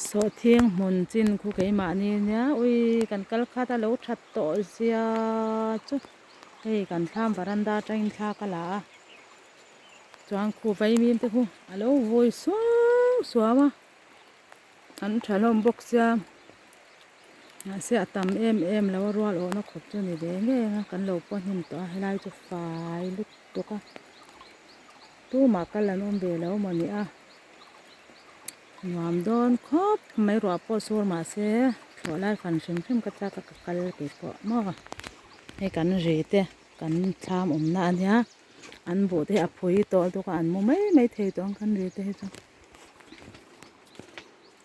so thiêng mun chin khu cái mà ni nhá ui kan kal kha ta lo that to zia chu hei kan tham varanda train tha kala chuang khu vai mim te khu alo voi suama an thalom box ya se atam em lo rual o na khop chu ni de nge nga kan lo pon him to helai chu fai lut to ka tu ma kalan om be lo mani a nuam don khop mai ro po sur ma se tholai fan shim ka cha ka kal ke ko ma he kan re te kan tham na anya an bo te aphui to to ka an mo mai thei tong kan re te chu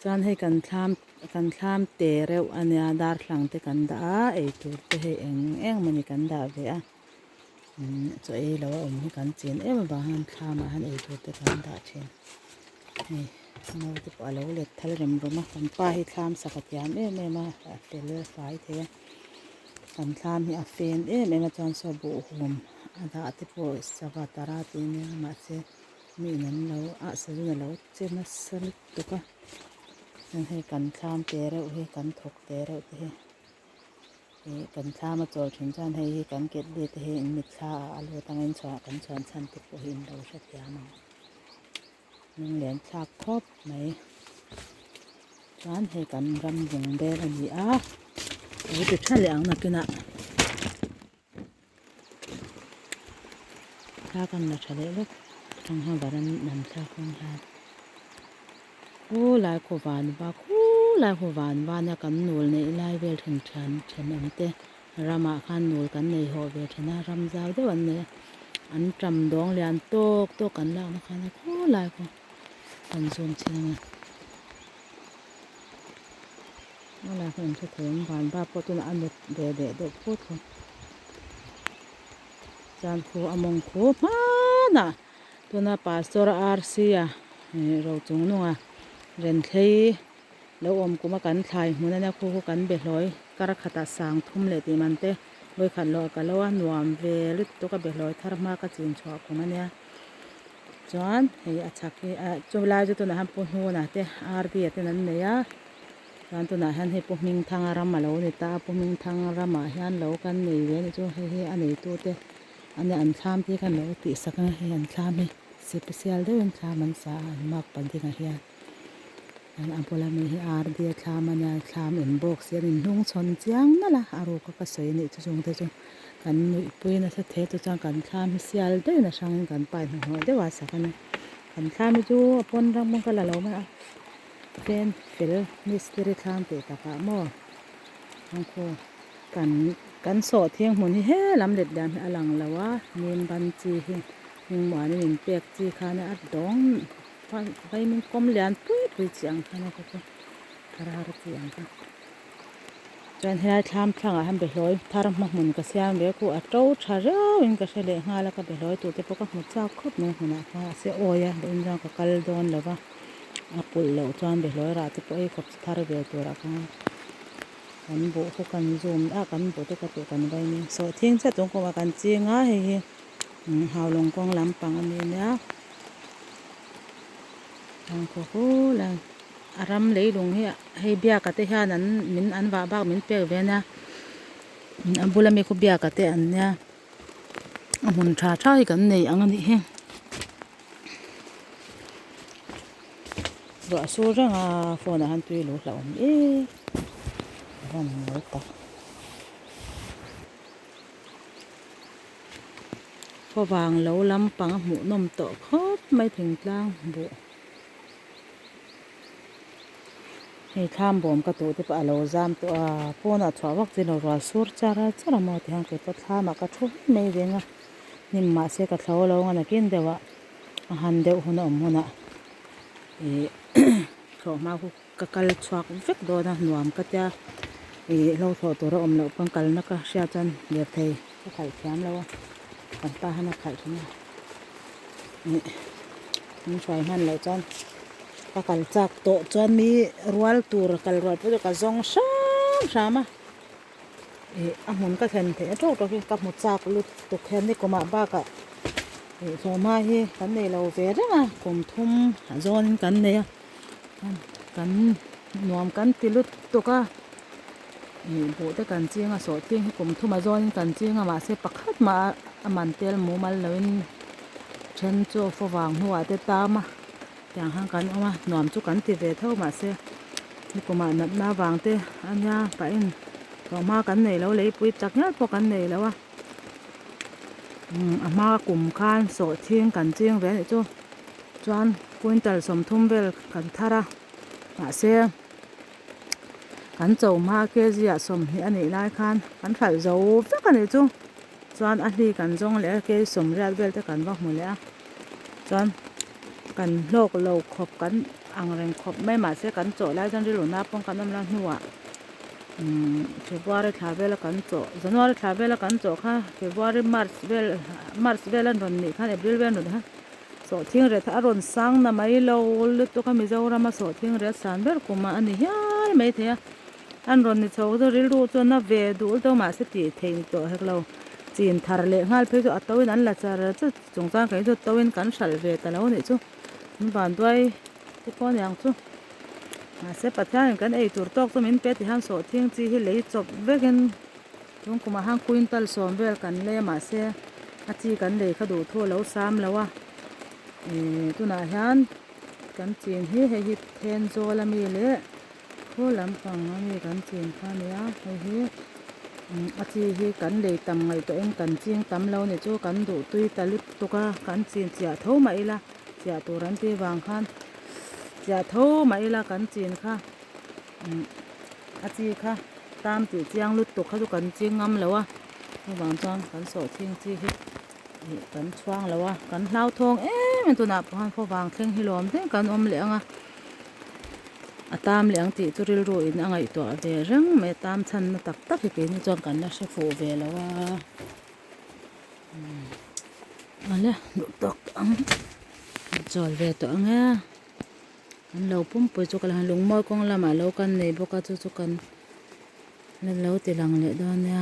chan he kan tham te reuh ania dar hlang te kan da ei tur te he eng mani kan da ve a cho ei lo om hi kan chen em ba han tham a han ei tur te kan da chen hei no te pa lo le thal rem roma kan pa hi tham sakatiam ma fel fai the kan tham hi a fen ma chan so bu hum ada te po sava tara te ne ma se mi nan lo a se na lo che na sal to kaให้กันข้ามเตะแล้วให้กันถกเตะแล้วให้กันข้ามมาจอดถึงจานให้กันเก็บเด็ดให้มิดชาอารมณ์ตั้งเงินชากันชวนชันติดผู้หินเราชัดยามันนึ่งเหรียญชาครบไหมจานให้กันรำวงเบลอันนี้โอ้ติดชั้นเหลียงนักกินถ้ากันเราเฉลี่ยลูกทางห้างบ้านนั้นชาคงชาโอ้ลายขวานบ้าลายขวานบ้านเนี่ยกันนูลในลายเวลถึงฉันอันเตะรามาขันนูลกันในหอเวลชนะรำเจ้าเดี๋ยววันนี้อันจำดองเรียนโต๊ะกันแล้วนะคะนะโอ้ลายของกันส่วนเชียงลายของจะถึงบ้านบ้าพอตัวนั้นเด็ดพูดของจานครูอมงครูมาน่ะตัวน่ะปาสโตรอาร์เซียเราจงนัวเรนเทยแล้วอมกูมากันไทยมันนั่นคู่กันเบ็ดร้อยกระขัดสางทุ่มเลยตีมันเต้โดยขันรอกันแล้วว่าหนวมเวลุตัวกับเบ็ดร้อยทารมากระจินชอบของมันเนี่ยจวนเฮียชักเฮียจุลายจุตัวนั้นปุ่นหัวนะเต้อาร์ดีเต้นั้นเนี่ยจวนตัวนั้นให้ปุ่นมิงทางรำมาแล้วเนี่ยตาปุ่นมิงทางรำมาฮันแล้วกันเนี่ยเว้ยจุเฮียอันนี้ตัวเต้อันนี้อันข้ามที่กันแล้วติสักเฮียอันข้ามให้สเปเชียลเด้ออันข้ามมันสามากปันที่กันเฮียอันอันพอละมีอาร์ดีคลามันยาคลามอินบ็อกซ์ยันนุ่งชนจังนั่นละอารมณ์ก็กระสวยนี่จุงแต่จุงกันปุยนะเทตุจังกันคลามเสียลได้นะช่างกันไปหน่อยได้ว่าสักนะกันคลามจู่ปนรังมังกรละเราไหมเป็นฟิลมิสเตอร์คลามเตะตะกะหม้อทั้งคู่กันโสดเที่ยงหุ่นเฮ้ลำเด็ดดันอลังละว่าเนียนบันจีหิงหวานนี่เปียกจีคาเนี่ยอัดดองไปมันก้มเลียนปุยเสียงค่ะนะก็คาราเสียงค่ะจนให้ทำพลังอาหารไปลอยทารมักมันก็เสียงเบี้ยกูอัดเจ้าชาเจ้าอินก็เฉลี่ยงาแล้วก็ไปลอยตัวเด็กก็หมดเจ้าครบเนี่ยหัวหน้าค่ะเสียโอ้ยเดินจังก็กัลดอนแล้วว่าปุ่นเหล่าจวนไปลอยราติปไอ้ขบทารเบี้ยตัวละค่ะกันโบกกันซูมกันโบตัวก็ตัวกันไปนี่โซเที่ยงจะตรงกับกันจีง่ายหาวลงกองลำปังอันนี้เนี่ยทางคู่แล้วอารมณ์เลยลงให้เบียกเตะฮานั้นมินอันว่าบ้ามินเปียกเวนะอันบุลมีคุเบียกเตะอันเนี่ยมุนชาชากันในอันนี้เฮรัวสู้จังฟอนหันตุยลุแล้วร้อนหมดตาพอวางแล้วลำปังหมูนมโตครบไม่ถึงกลางบุให้ข้ามบ่มกระตูที่ปะเราจามตัวพวกน่ะชอบวักจีนรัวสูร์จาระมาที่ห้างเกิดปัญหามากระทุ้ไม่เด้งนี่มาเสียกับเขาเรางั้นกินเดี๋ยวหันเดี๋ยวหุ่นหุ่นเขามาคุกกัลชวักเฟกโดนะหนวมก็จะเราถอดตัวเราเราปังกัลนักเสียจันเดี๋ยวไทยก็ไข่แคมแล้วปันตาหันไข่ขึ้นมานี่มันช่วยมันแล้วจันกัลจากโตจนมีรัวตัวกัลรัวเพื่อกับซองช้ำมาหุ่นก็เห็นเถอะตัวที่กับหมดจากลุดตกแค่นี้ก็มาบ้ากะโซมาเฮกันเนี่ยเราเวรนะกลมทุ่มจนกันเนี่ยกัน nuam kan ti lut tuka bu te kan chinga so thing hi kum thuma zon kan chinga ma se pakhat ma aman tel mu mal loin then chu fowang huwa te tama yang hang kan oma nuam chu kan ti ve tho ma se ni kuma nat na wang te anya pa in to ma kan nei lo lei pui chak nya po kan nei lo wa ama kum khan so thing kan ching ve ni chu chuan quintal som thum vel kan thara ma se kan chau ma ke zia som hi ani lai khan kan phal zo ve kan ni chu chuan a hli kan jong le ke som riat vel te kan wa mu le a chuan kan lok lo khop kan ang reng khop mai ma se kan chaw lai jan ri lo na pong kan am la hnuwa February thla vel kan chaw January thla vel kan chaw kha February March vel an ron ni khan April vel ron ha so thing re tha ron sang na mai lo lu to ka mi zo rama so thing re san ber kuma ani hial mai the an ron ni chaw do ril ru cho na ve du to ma se ti thein to hek lo chin thar le ngal phe jo atawin an la char chu chung chang kai jo tawin kan sal ve ta lo ni chu ban duai te pon yang chu ma se pathian kan ei tur tok to min pe ti han so thing chi hi lei chop vegen chung kuma hang quintal som vel kan le ma se a chi kan le kha du tho lo sam lo wa tu na hian kan chin hi he hi then zo la mi le kho lam pang mi kan chin kha nia he a chi hi kan le tam ngai to eng kan ching tam lo ni chu kan du tui talut to ka kan chin chia tho mai la chia tu ran te wang khan chia tho mai la kan chin kha a chi kha tam ti chiang lut to kha chu kan ching ngam lo wa wang chang kan so thing chi hi kan chuang lo wa kan hlau thong men tu na phan pho wang thleng hi lom te kan om le anga atam leng ti turil ro in angai to ve rang me tam chan na tak tak hi ke ni chong kan na se fo ve lo wa ale du tok ang chol ve to anga an lo pum pui chu kala lung moi kong lama lo kan nei boka chu chu kan le lo ti lang le don ya